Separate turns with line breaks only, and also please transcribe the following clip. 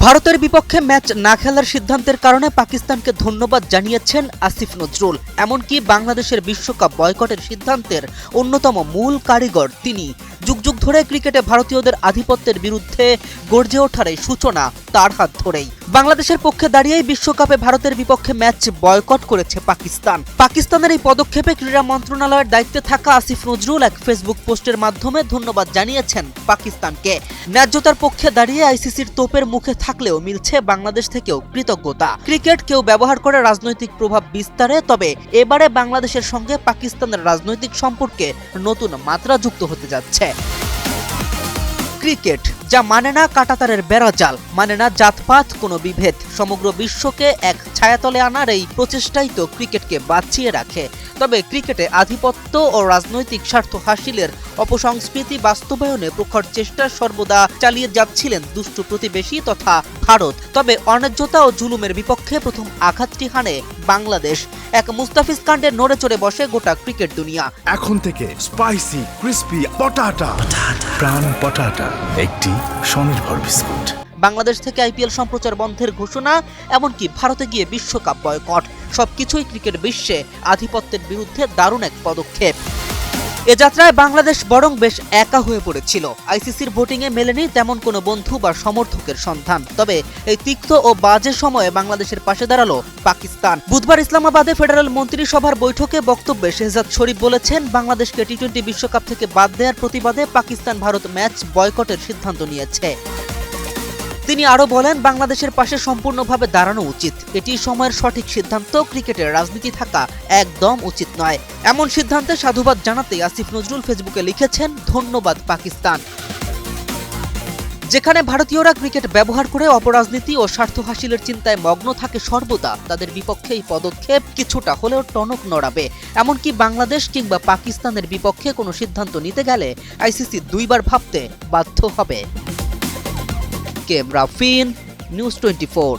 ভারতের বিপক্ষে ম্যাচ না খেলার সিদ্ধান্তের কারণে পাকিস্তানকে ধন্যবাদ জানিয়েছেন আসিফ নজরুল। এমনকি বাংলাদেশের বিশ্বকাপ বয়কটের সিদ্ধান্তের অন্যতম মূল কারিগর তিনি। যুগ যুগ ধরে ক্রিকেটে ভারতীয়দের আধিপত্যের বিরুদ্ধে গর্জে ওঠার এই সূচনা তার হাত ধরেই। বাংলাদেশের পক্ষে দাঁড়িয়েই বিশ্বকাপে ভারতের বিপক্ষে ম্যাচ বয়কট করেছে পাকিস্তান। পাকিস্তানের এই পদক্ষেপে ক্রীড়া মন্ত্রণালয়ের দায়িত্বে থাকা আসিফ নজরুল এক ফেসবুক পোস্টের মাধ্যমে ধন্যবাদ জানিয়েছেন পাকিস্তানকে। ন্যায্যতার পক্ষে দাঁড়িয়ে আইসিসির তোপের মুখে থাকলেও মিলছে বাংলাদেশ থেকেও কৃতজ্ঞতা। ক্রিকেট কেউ ব্যবহার করে রাজনৈতিক প্রভাব বিস্তারে, তবে এবারে বাংলাদেশের সঙ্গে পাকিস্তানের রাজনৈতিক সম্পর্কে নতুন মাত্রা যুক্ত হতে যাচ্ছে। ক্রিকেট যা মানে না কাঁটাতারের বেড়াজাল, মানে না জাতপাত কোনো বিভেদ, সমগ্র বিশ্বকে এক ছায়াতলে আনার এই প্রচেষ্টাই তো ক্রিকেটকে বাঁচিয়ে রাখে। তবে ক্রিকেটে আধিপত্য ও রাজনৈতিক স্বার্থ হাসিলের অপসংস্কৃতি বাস্তবায়নে প্রখর চেষ্টা সর্বদা চালিয়ে যাচ্ছিলেন দুষ্ট প্রতিবেশী তথা ভারত। তবে অন্যায্যতা ও জুলুমের বিপক্ষে প্রথম আঘাতটি হানে বাংলাদেশ। এক মুস্তাফিজ কাণ্ডে নড়ে চড়ে বসে গোটা ক্রিকেট দুনিয়া।
এখন থেকে স্পাইসি ক্রিস্পি পটাটা প্রাণ পটাটা একটি স্বনির্ভর বিস্কুট।
বাংলাদেশ থেকে আইপিএল সম্প্রচার বন্ধের ঘোষণা, এমনকি ভারতে গিয়ে বিশ্বকাপ বয়কট, সবকিছুই ক্রিকেট বিশ্বে আধিপত্যের বিরুদ্ধে দারুণ এক পদক্ষেপ। এ যাত্রায় বাংলাদেশ বরং বেশ একা হয়ে পড়েছিল। আইসিসির ভোটিংয়ে মেলেনি তেমন কোনো বন্ধু বা সমর্থকের সন্ধান। তবে এই তিক্ত ও বাজে সময়ে বাংলাদেশের পাশে দাঁড়ালো পাকিস্তান। বুধবার ইসলামাবাদে ফেডারেল মন্ত্রিসভার বৈঠকে বক্তব্যে শেহজাদ শরীফ বলেছেন, বাংলাদেশকে টি-20 বিশ্বকাপ থেকে বাদ দেওয়ার প্রতিবাদে পাকিস্তান ভারত ম্যাচ বয়কটের সিদ্ধান্ত নিয়েছে। তিনি আরও বলেন, বাংলাদেশের পাশে সম্পূর্ণভাবে দাঁড়ানো উচিত। এটি সময়ের সঠিক সিদ্ধান্ত, ক্রিকেটের রাজনীতি থাকা একদম উচিত নয়। এমন সিদ্ধান্তে সাধুবাদ জানাতে আসিফ নজরুল ফেসবুকে লিখেছেন, ধন্যবাদ পাকিস্তান। যেখানে ভারতীয়রা ক্রিকেট ব্যবহার করে অপরাজনীতি ও স্বার্থ হাসিলের চিন্তায় মগ্ন থাকে সর্বদা, তাদের বিপক্ষে এই পদক্ষেপ কিছুটা হলেও টনক নড়াবে। এমনকি বাংলাদেশ কিংবা পাকিস্তানের বিপক্ষে কোনো সিদ্ধান্ত নিতে গেলে আইসিসি দুইবার ভাবতে বাধ্য হবে। কেম রাফিন, নিউজ 24।